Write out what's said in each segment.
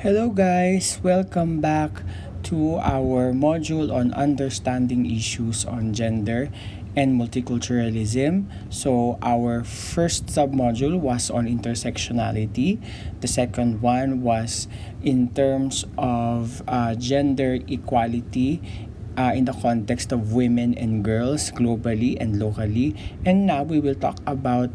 Hello guys, welcome back to our module on understanding issues on gender and multiculturalism. So our first submodule was on intersectionality. The second one was in terms of gender equality in the context of women and girls globally and locally. And now we will talk about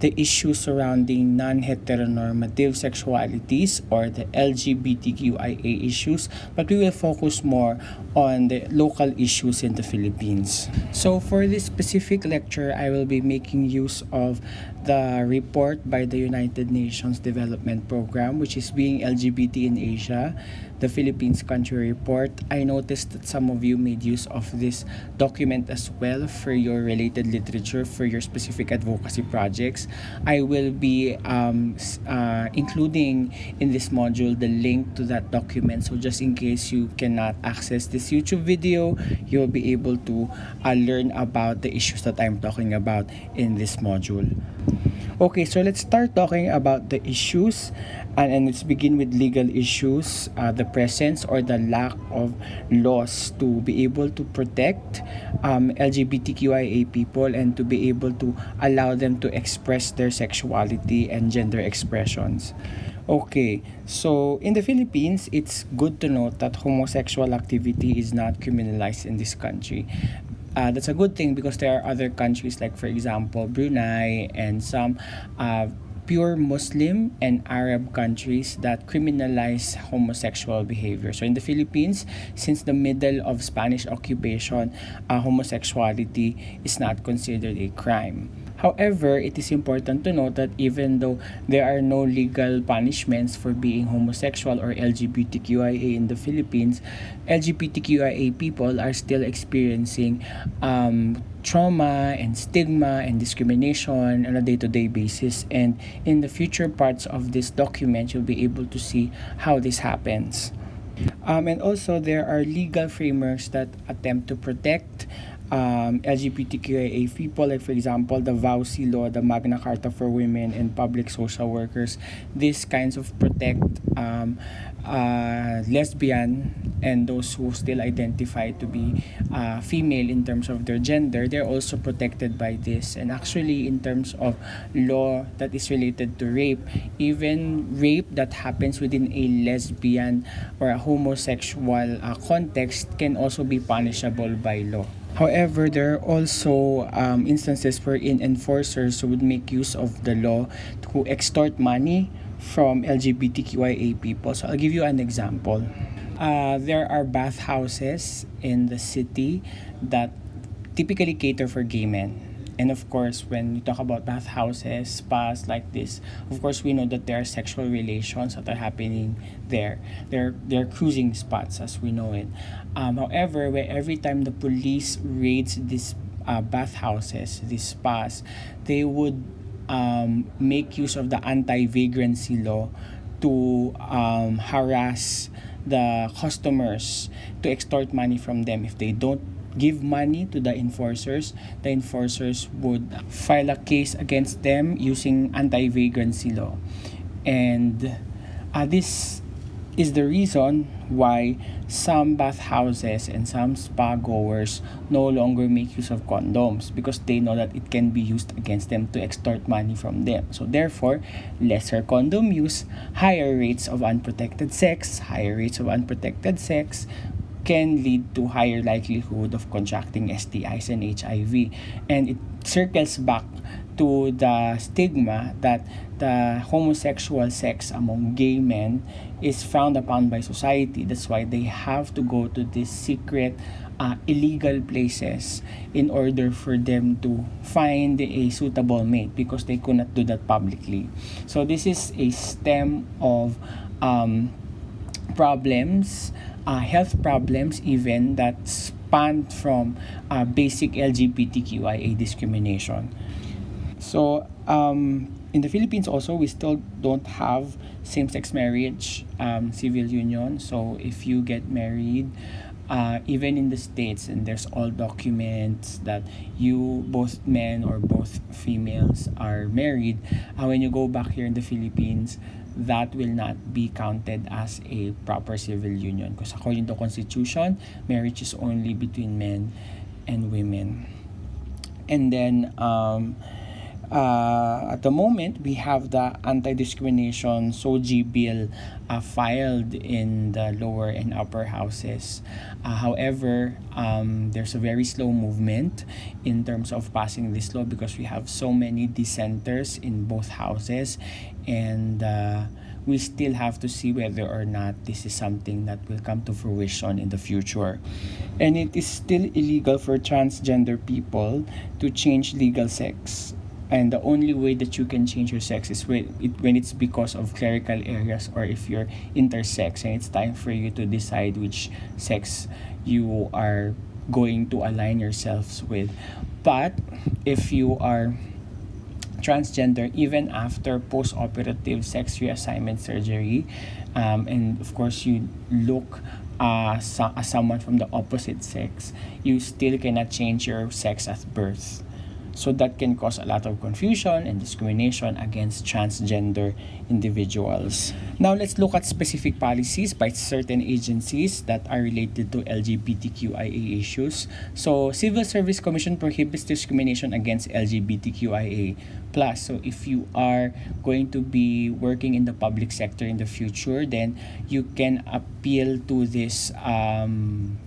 the issues surrounding non-heteronormative sexualities or the LGBTQIA issues, but we will focus more on the local issues in the Philippines. So for this specific lecture, I will be making use of the report by the United Nations Development Program, which is Being LGBT in Asia, the Philippines Country Report. I noticed that some of you made use of this document as well for your related literature, for your specific advocacy projects. I will be including in this module the link to that document. So just in case you cannot access this YouTube video, you'll be able to learn about the issues that I'm talking about in this module. Okay, so let's start talking about the issues and let's begin with legal issues, the presence or the lack of laws to be able to protect LGBTQIA people and to be able to allow them to express their sexuality and gender expressions. Okay, so in the Philippines, it's good to note that homosexual activity is not criminalized in this country. That's a good thing because there are other countries like, for example, Brunei and some pure Muslim and Arab countries that criminalize homosexual behavior. So in the Philippines, since the middle of Spanish occupation, homosexuality is not considered a crime. However, it is important to note that even though there are no legal punishments for being homosexual or LGBTQIA in the Philippines, LGBTQIA people are still experiencing trauma and stigma and discrimination on a day-to-day basis. And in the future parts of this document, you'll be able to see how this happens. And also, there are legal frameworks that attempt to protect LGBTQIA people, like for example the VAUSI law, the Magna Carta for Women and Public Social Workers. These kinds of protect lesbian and those who still identify to be female in terms of their gender. They're also protected by this. And actually, in terms of law that is related to rape, even rape that happens within a lesbian or a homosexual context can also be punishable by law. However, there are also instances wherein enforcers would make use of the law to extort money from LGBTQIA people. So I'll give you an example. There are bathhouses in the city that typically cater for gay men. And of course, when you talk about bathhouses, spas like this, of course, we know that there are sexual relations that are happening there. They're cruising spots as we know it. However, where every time the police raids these bathhouses, these spas, they would make use of the anti-vagrancy law to harass the customers, to extort money from them. If they don't give money to the enforcers would file a case against them using anti-vagrancy law. And this is the reason why some bathhouses and some spa goers no longer make use of condoms, because they know that it can be used against them to extort money from them. So therefore, lesser condom use, higher rates of unprotected sex can lead to higher likelihood of contracting STIs and HIV. And it circles back to the stigma that the homosexual sex among gay men is frowned upon by society. That's why they have to go to these secret illegal places in order for them to find a suitable mate, because they could not do that publicly. So this is a stem of problems, health problems even, that span from basic LGBTQIA discrimination. So in the Philippines also, we still don't have same-sex marriage, civil union. So if you get married, even in the States, and there's all documents that you, both men or both females, are married, when you go back here in the Philippines, that will not be counted as a proper civil union, because according to Constitution, marriage is only between men and women. And then at the moment, we have the anti-discrimination SOGI bill filed in the lower and upper houses. However, there's a very slow movement in terms of passing this law because we have so many dissenters in both houses, and we still have to see whether or not this is something that will come to fruition in the future. And it is still illegal for transgender people to change legal sex. And the only way that you can change your sex is when it's because of clerical areas, or if you're intersex and it's time for you to decide which sex you are going to align yourselves with. But if you are transgender, even after post-operative sex reassignment surgery, and of course you look as someone from the opposite sex, you still cannot change your sex at birth. So that can cause a lot of confusion and discrimination against transgender individuals. Now let's look at specific policies by certain agencies that are related to LGBTQIA issues. So Civil Service Commission prohibits discrimination against LGBTQIA+. So if you are going to be working in the public sector in the future, then you can appeal to this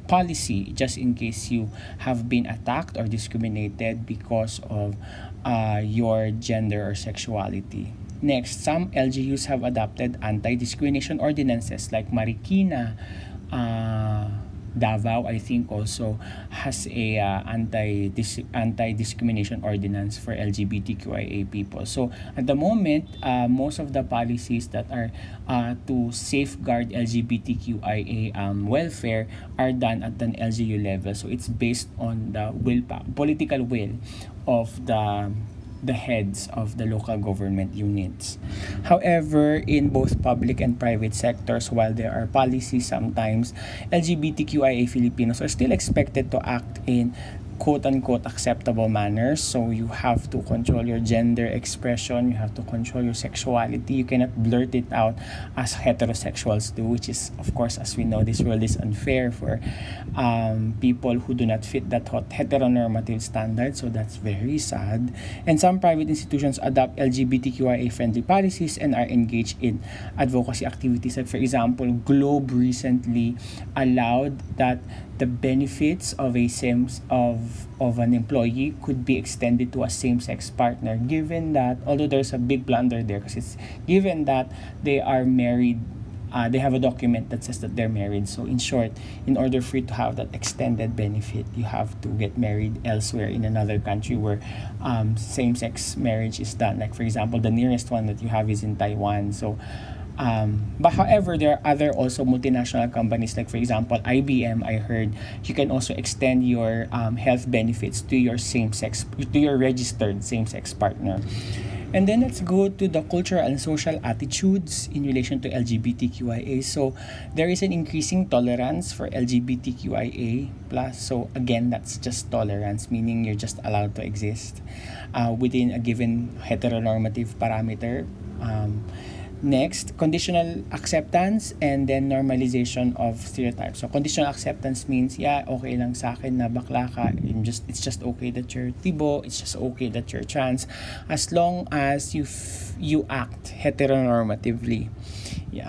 policy just in case you have been attacked or discriminated because of your gender or sexuality. Next, some LGUs have adopted anti-discrimination ordinances like Marikina, Davao, I think, also has a anti-discrimination ordinance for LGBTQIA people. So at the moment, most of the policies that are to safeguard LGBTQIA welfare are done at an LGU level. So it's based on the political will of the heads of the local government units. However, in both public and private sectors, while there are policies, sometimes LGBTQIA Filipinos are still expected to act in quote-unquote acceptable manners. So you have to control your gender expression, you have to control your sexuality. You cannot blurt it out as heterosexuals do, which is, of course, as we know, this world is unfair for people who do not fit that heteronormative standard. So that's very sad. And some private institutions adopt LGBTQIA friendly policies and are engaged in advocacy activities. Like, for example, Globe recently allowed that the benefits of an employee could be extended to a same-sex partner, given that, although there's a big blunder there, because it's given that they are married, they have a document that says that they're married. So in short, in order for you to have that extended benefit, you have to get married elsewhere in another country where same-sex marriage is done. Like, for example, the nearest one that you have is in Taiwan. So but however, there are other also multinational companies, like for example IBM. I heard you can also extend your health benefits to your registered same-sex partner. And then let's go to the cultural and social attitudes in relation to LGBTQIA. So there is an increasing tolerance for LGBTQIA+. So again, that's just tolerance, meaning you're just allowed to exist within a given heteronormative parameter. Next, conditional acceptance and then normalization of stereotypes. So conditional acceptance means, yeah, okay lang sa akin na bakla ka. It's just okay that you're tibo. It's just okay that you're trans, as long as you act heteronormatively. You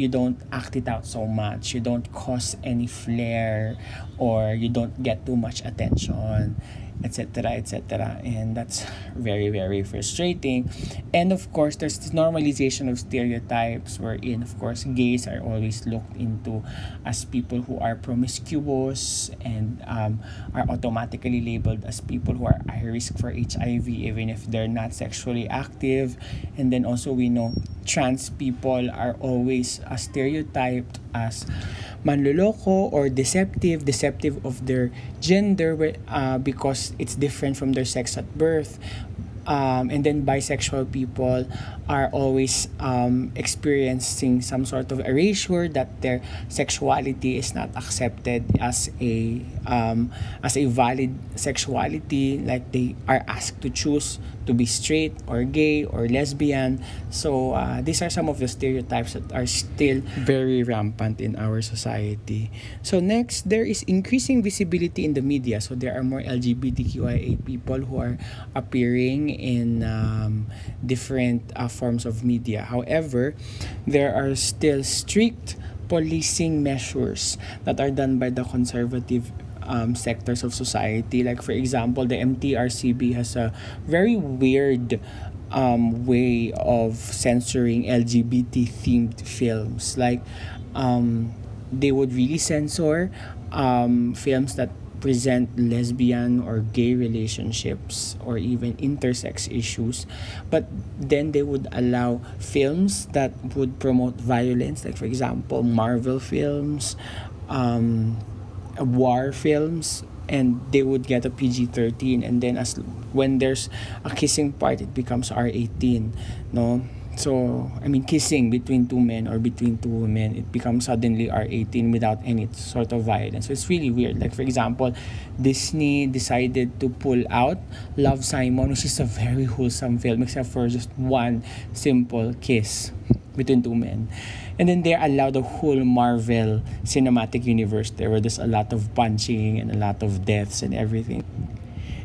don't act it out so much. You don't cause any flair, or you don't get too much attention, etc., etc. And that's very, very frustrating. And of course, there's this normalization of stereotypes wherein, of course, gays are always looked into as people who are promiscuous and are automatically labeled as people who are high risk for HIV even if they're not sexually active. And then also we know trans people are always stereotyped as manloloko or deceptive of their gender because it's different from their sex at birth. And then bisexual people are always experiencing some sort of erasure, that their sexuality is not accepted as a valid sexuality. Like, they are asked to choose to be straight or gay or lesbian. So these are some of the stereotypes that are still very rampant in our society. So next, there is increasing visibility in the media. So there are more LGBTQIA people who are appearing in different forms of media. However, there are still strict policing measures that are done by the conservative sectors of society. Like for example, the MTRCB has a very weird way of censoring LGBT themed films. Like they would really censor films that present lesbian or gay relationships or even intersex issues, but then they would allow films that would promote violence, like for example Marvel films, war films, and they would get a PG-13, and then as when there's a kissing part, it becomes R18, no? So I mean, kissing between two men or between two women, it becomes suddenly R18 without any sort of violence. So it's really weird. Like for example, Disney decided to pull out Love, Simon, which is a very wholesome film except for just one simple kiss between two men. And then they allowed the whole Marvel cinematic universe there, where there's a lot of punching and a lot of deaths and everything.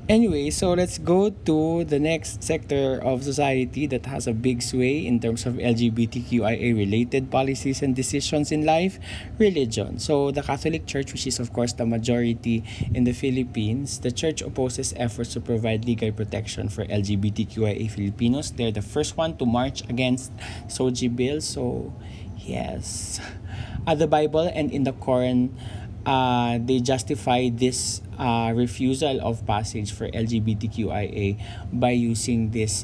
Anyway, so let's go to the next sector of society that has a big sway in terms of LGBTQIA related policies and decisions in life: religion. So the Catholic Church, which is of course the majority in the Philippines, the church opposes efforts to provide legal protection for LGBTQIA Filipinos. They're the first one to march against SOGI bill. So yes, the Bible and in the Quran, they justify this refusal of passage for LGBTQIA by using this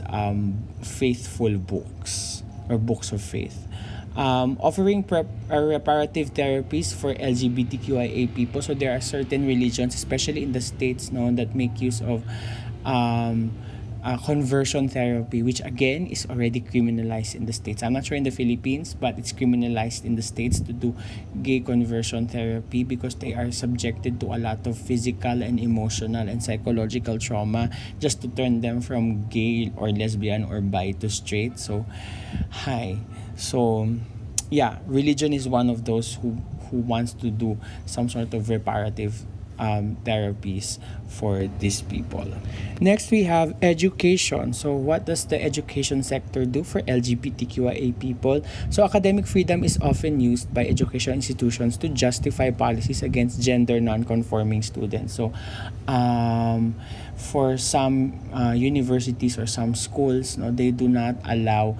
faithful books or books of faith. Offering reparative therapies for LGBTQIA people. So there are certain religions, especially in the States, that make use of conversion therapy, which again is already criminalized in the States. I'm not sure in the Philippines, but it's criminalized in the States to do gay conversion therapy because they are subjected to a lot of physical and emotional and psychological trauma just to turn them from gay or lesbian or bi to straight. So, yeah, religion is one of those who wants to do some sort of reparative therapies for these people. Next, we have education. So what does the education sector do for LGBTQIA people? So academic freedom is often used by educational institutions to justify policies against gender non-conforming students. So for some universities or some schools, they do not allow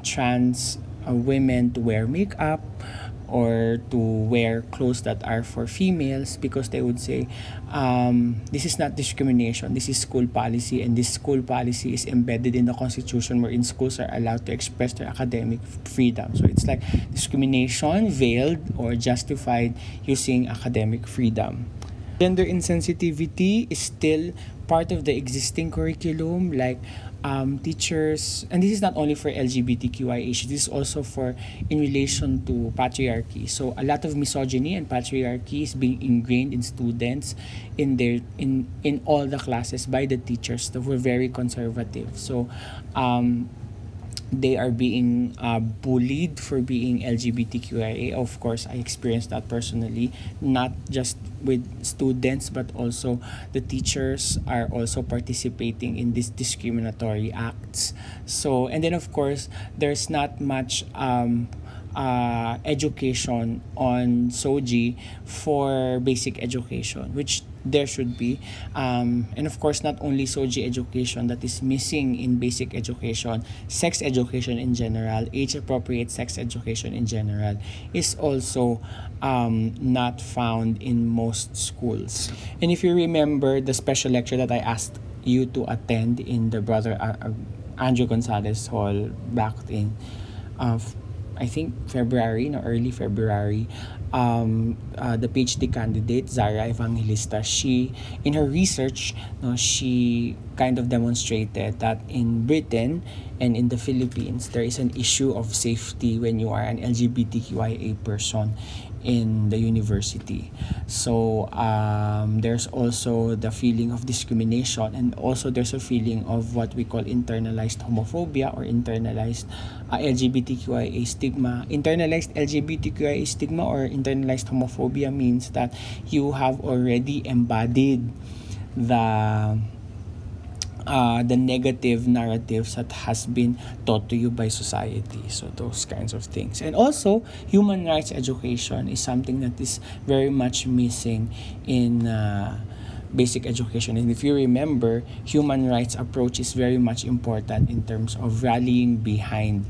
trans women to wear makeup or to wear clothes that are for females, because they would say this is not discrimination, this is school policy, and this school policy is embedded in the constitution, wherein schools are allowed to express their academic freedom. So it's like discrimination veiled or justified using academic freedom. Gender insensitivity is still part of the existing curriculum, like teachers, and this is not only for LGBTQI issues, this is also for in relation to patriarchy. So a lot of misogyny and patriarchy is being ingrained in students in all the classes by the teachers that were very conservative. So they are being bullied for being LGBTQIA. Of course, I experienced that personally, not just with students, but also the teachers are also participating in these discriminatory acts. So, and then of course, there's not much education on SOGI for basic education, which there should be. And of course, not only SOGI education that is missing in basic education, sex education in general, age-appropriate sex education in general is also not found in most schools. And if you remember the special lecture that I asked you to attend in the Brother Andrew Gonzalez Hall back in I think February, early February, the PhD candidate Zara Evangelista, she in her research, she kind of demonstrated that in Britain and in the Philippines, there is an issue of safety when you are an LGBTQIA person in the university. So there's also the feeling of discrimination, and also there's a feeling of what we call internalized homophobia or internalized LGBTQIA stigma. Internalized LGBTQIA stigma or internalized homophobia means that you have already embodied the negative narratives that has been taught to you by society. So those kinds of things. And also, human rights education is something that is very much missing in basic education. And if you remember, human rights approach is very much important in terms of rallying behind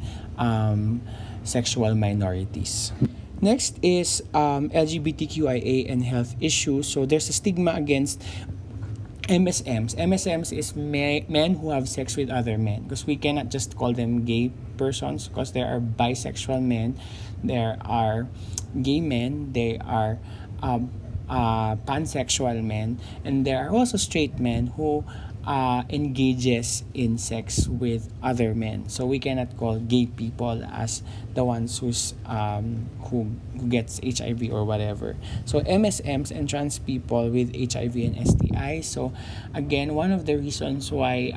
sexual minorities. Next is LGBTQIA and health issues. So there's a stigma against MSMs. MSMs is men who have sex with other men, because we cannot just call them gay persons, because there are bisexual men, there are gay men, there are pansexual men, and there are also straight men who engages in sex with other men. So we cannot call gay people as the ones who gets HIV or whatever. So MSMs and trans people with HIV and STI. So again, one of the reasons why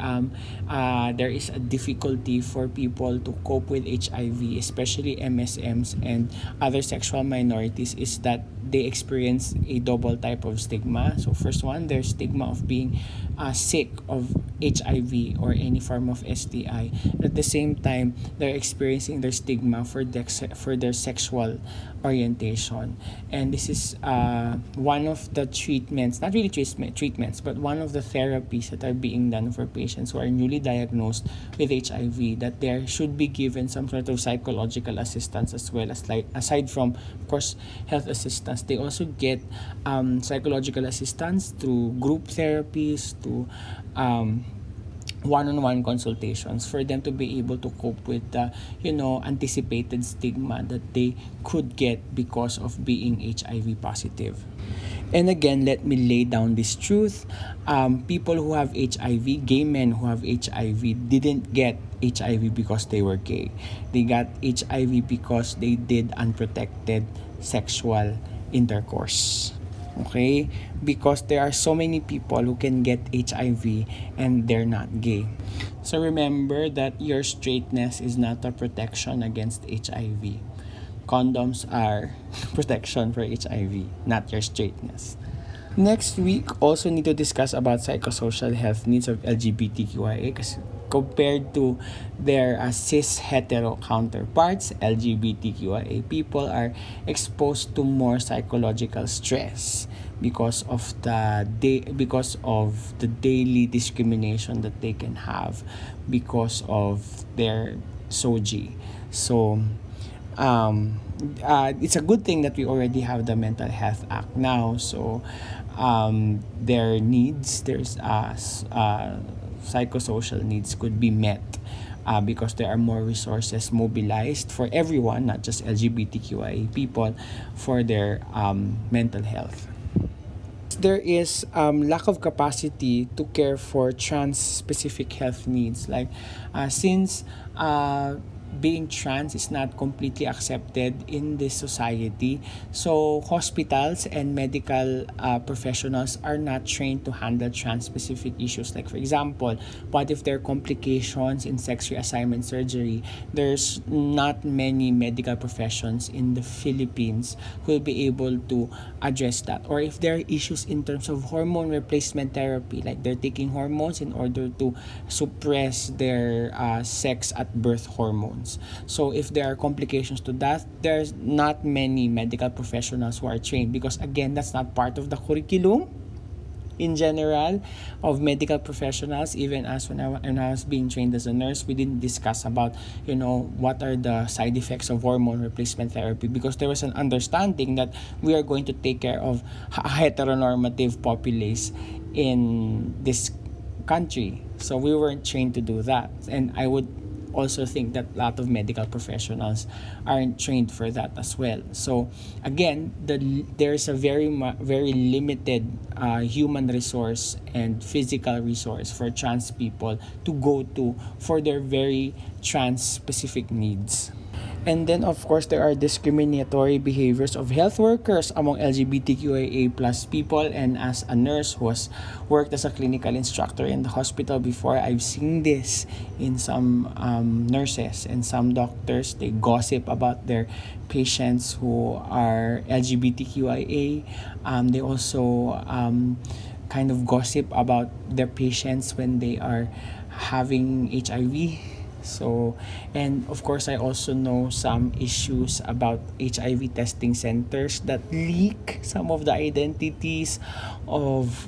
there is a difficulty for people to cope with HIV, especially MSMs and other sexual minorities, is that they experience a double type of stigma. So first one, there's stigma of being sick of HIV or any form of STI. At the same time, they're experiencing their stigma for their sexual orientation. And this is one of the treatments, not really treatments, but one of the therapies that are being done for patients who are newly diagnosed with HIV, that there should be given some sort of psychological assistance as well, as like aside from, of course, health assistance. They also get psychological assistance through group therapies, to one-on-one consultations for them to be able to cope with the anticipated stigma that they could get because of being HIV positive. And again, let me lay down this truth. People who have HIV, gay men who have HIV, didn't get HIV because they were gay. They got HIV because they did unprotected sexual intercourse. Okay? Because there are so many people who can get HIV and they're not gay. So remember that your straightness is not a protection against HIV. Condoms are protection for HIV, not your straightness. Next week, also need to discuss about psychosocial health needs of LGBTQIA, because compared to their cis hetero counterparts, LGBTQIA people are exposed to more psychological stress because of the daily discrimination that they can have because of their SOGI. So it's a good thing that we already have the Mental Health Act now. So their needs, there's psychosocial needs could be met because there are more resources mobilized for everyone, not just LGBTQIA people, for their mental health. There is lack of capacity to care for trans-specific health needs. Like since being trans is not completely accepted in this society, so hospitals and medical professionals are not trained to handle trans-specific issues. Like for example, what if there are complications in sex reassignment surgery? There's not many medical professions in the Philippines who will be able to address that. Or if there are issues in terms of hormone replacement therapy, like they're taking hormones in order to suppress their sex at birth hormones. So if there are complications to that, there's not many medical professionals who are trained, because again, that's not part of the curriculum in general of medical professionals. Even as when I was being trained as a nurse, we didn't discuss about what are the side effects of hormone replacement therapy, because there was an understanding that we are going to take care of a heteronormative populace in this country. So we weren't trained to do that, and I would also think that a lot of medical professionals aren't trained for that as well. So again, there's a very limited human resource and physical resource for trans people to go to for their very trans specific needs. And then, of course, there are discriminatory behaviors of health workers among LGBTQIA plus people. And as a nurse who has worked as a clinical instructor in the hospital before, I've seen this in some nurses and some doctors. They gossip about their patients who are LGBTQIA. They also kind of gossip about their patients when they are having HIV. So, and of course, I also know some issues about HIV testing centers that leak some of the identities of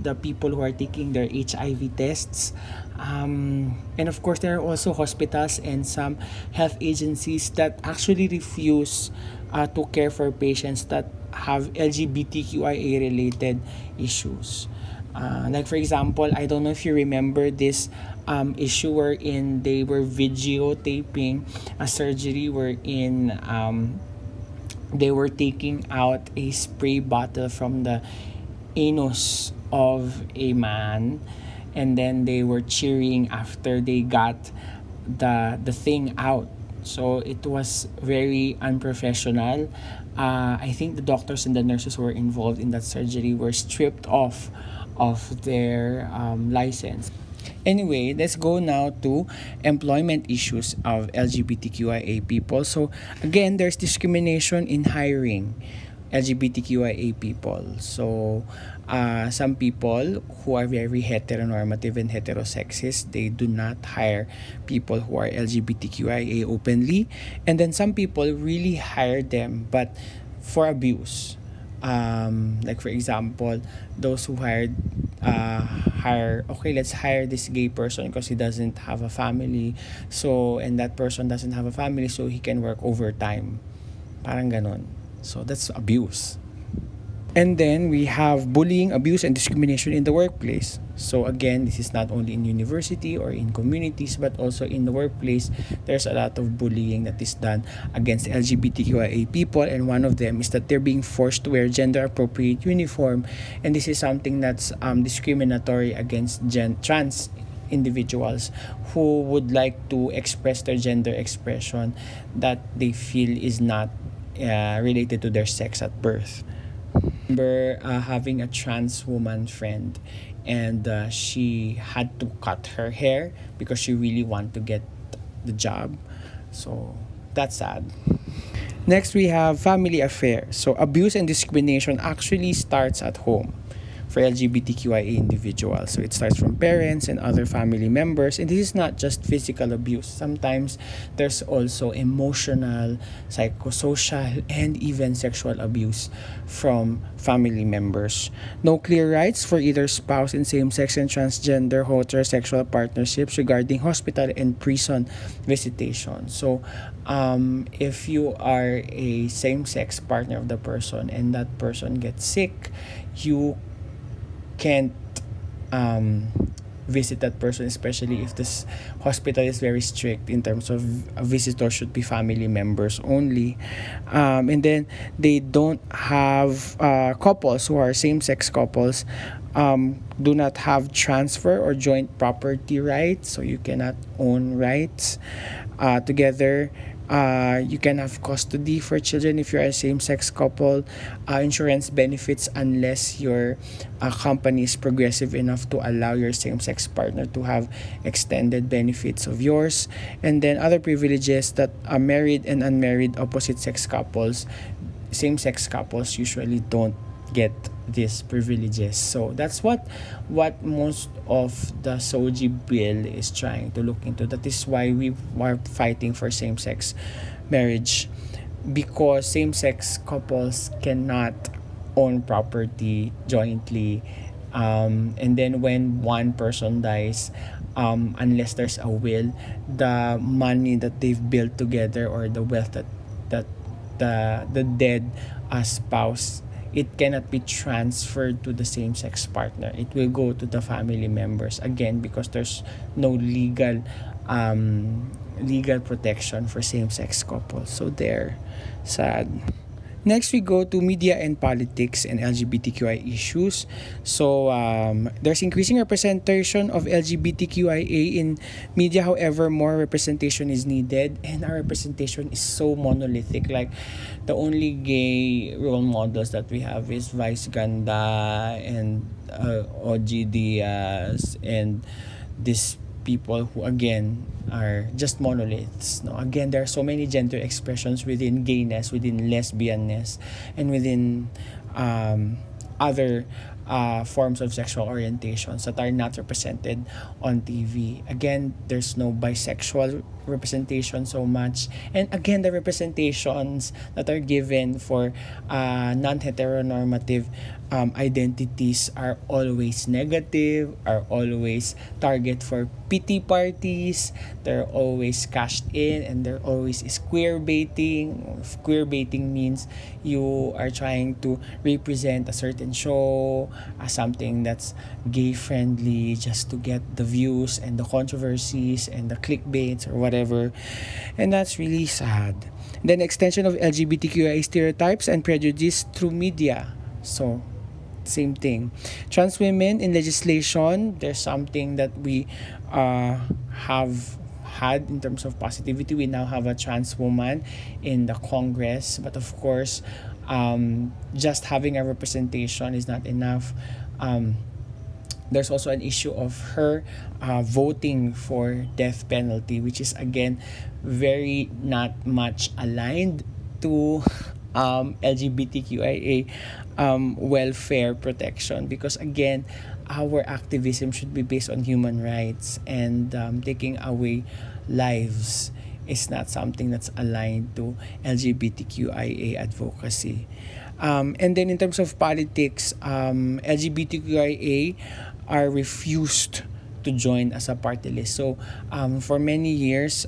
the people who are taking their HIV tests. And of course, there are also hospitals and some health agencies that actually refuse to care for patients that have LGBTQIA related issues. Like for example, I don't know if you remember this issue wherein they were videotaping a surgery wherein they were taking out a spray bottle from the anus of a man, and then they were cheering after they got the thing out. So it was very unprofessional. I think the doctors and the nurses who were involved in that surgery were stripped off of their license. Anyway, let's go now to employment issues of LGBTQIA people. So again, there's discrimination in hiring LGBTQIA people. So some people who are very heteronormative and heterosexist, they do not hire people who are LGBTQIA openly. And then some people really hire them, but for abuse. Like for example, those who let's hire this gay person because he doesn't have a family, so, and that person doesn't have a family, so he can work overtime, parang ganon. So that's abuse. And then we have bullying, abuse, and discrimination in the workplace. So again, this is not only in university or in communities, but also in the workplace. There's a lot of bullying that is done against LGBTQIA people, and one of them is that they're being forced to wear gender-appropriate uniform, and this is something that's discriminatory against trans individuals who would like to express their gender expression that they feel is not related to their sex at birth. Remember having a trans woman friend, and she had to cut her hair because she really wanted to get the job. So that's sad. Next, we have family affairs. So abuse and discrimination actually starts at home for LGBTQIA individuals. So it starts from parents and other family members. And this is not just physical abuse. Sometimes there's also emotional, psychosocial, and even sexual abuse from family members. No clear rights for either spouse in same-sex and transgender heterosexual partnerships regarding hospital and prison visitation. So if you are a same-sex partner of the person and that person gets sick, you can't visit that person, especially if this hospital is very strict in terms of visitors should be family members only. And then they don't have couples who are same-sex couples do not have transfer or joint property rights, so you cannot own rights together. You can have custody for children if you're a same-sex couple, insurance benefits unless your company is progressive enough to allow your same-sex partner to have extended benefits of yours, and then other privileges that married and unmarried opposite-sex couples, same-sex couples usually don't get these privileges. So that's what most of the SOGI bill is trying to look into. That is why we are fighting for same-sex marriage, because same-sex couples cannot own property jointly, and then when one person dies, unless there's a will, the money that they've built together or the wealth that the dead spouse, it cannot be transferred to the same-sex partner. It will go to the family members again because there's no legal legal protection for same-sex couples. So there, sad. Next, we go to media and politics and LGBTQI issues. So, there's increasing representation of LGBTQIA in media. However, more representation is needed, and our representation is so monolithic. Like, the only gay role models that we have is Vice Ganda and OG Diaz and this people who again are just monoliths. No, again, there are so many gender expressions within gayness, within lesbianness, and within other forms of sexual orientations that are not represented on TV. Again, there's no bisexual representation so much, and again, the representations that are given for non-heteronormative identities are always negative, are always target for pity parties, they're always cashed in, and there always is queer baiting. Queer baiting means you are trying to represent a certain show as something that's gay friendly just to get the views and the controversies and the clickbaits or whatever, and that's really sad. Then extension of LGBTQI stereotypes and prejudice through media. So same thing. Trans women in legislation, there's something that we have had in terms of positivity. We now have a trans woman in the Congress, but of course, just having a representation is not enough. There's also an issue of her voting for death penalty, which is again very not much aligned to LGBTQIA welfare protection, because again, our activism should be based on human rights, and taking away lives is not something that's aligned to LGBTQIA advocacy. And then in terms of politics, LGBTQIA are refused to join as a party list. So for many years,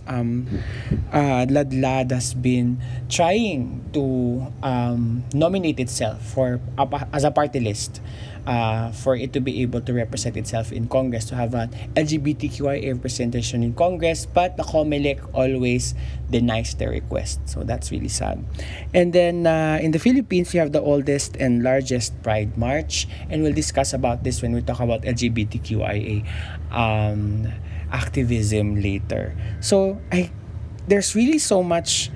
Ladlad has been trying to nominate itself as a party list, for it to be able to represent itself in Congress, to have an LGBTQIA representation in Congress, but the COMELEC always denies the request. So that's really sad. And then in the Philippines, we have the oldest and largest Pride March, and we'll discuss about this when we talk about LGBTQIA activism later. So there's really so much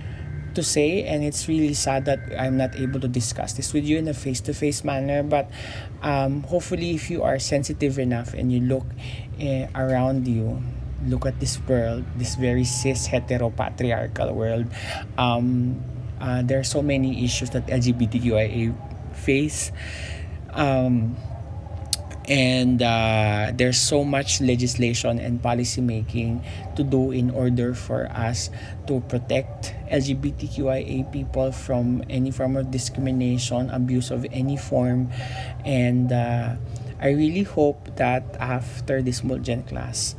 to say, and it's really sad that I'm not able to discuss this with you in a face-to-face manner, but hopefully if you are sensitive enough and you look around you, look at this world, this very cis heteropatriarchal world, there are so many issues that LGBTQIA face, and there's so much legislation and policy making to do in order for us to protect LGBTQIA people from any form of discrimination, abuse of any form. And I really hope that after this Mulgen class,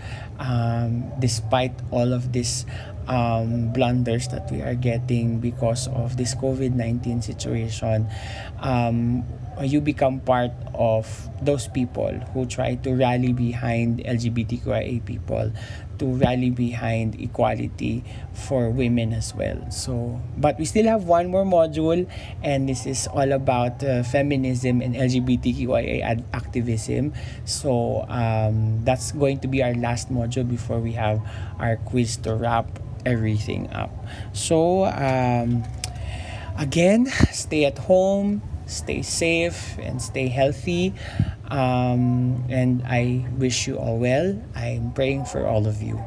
despite all of this blunders that we are getting because of this COVID-19 situation, you become part of those people who try to rally behind LGBTQIA people, to rally behind equality for women as well. So, but we still have one more module, and this is all about feminism and LGBTQIA activism. So that's going to be our last module before we have our quiz to wrap everything up. So again, stay at home, stay safe, and stay healthy. And I wish you all well. I'm praying for all of you.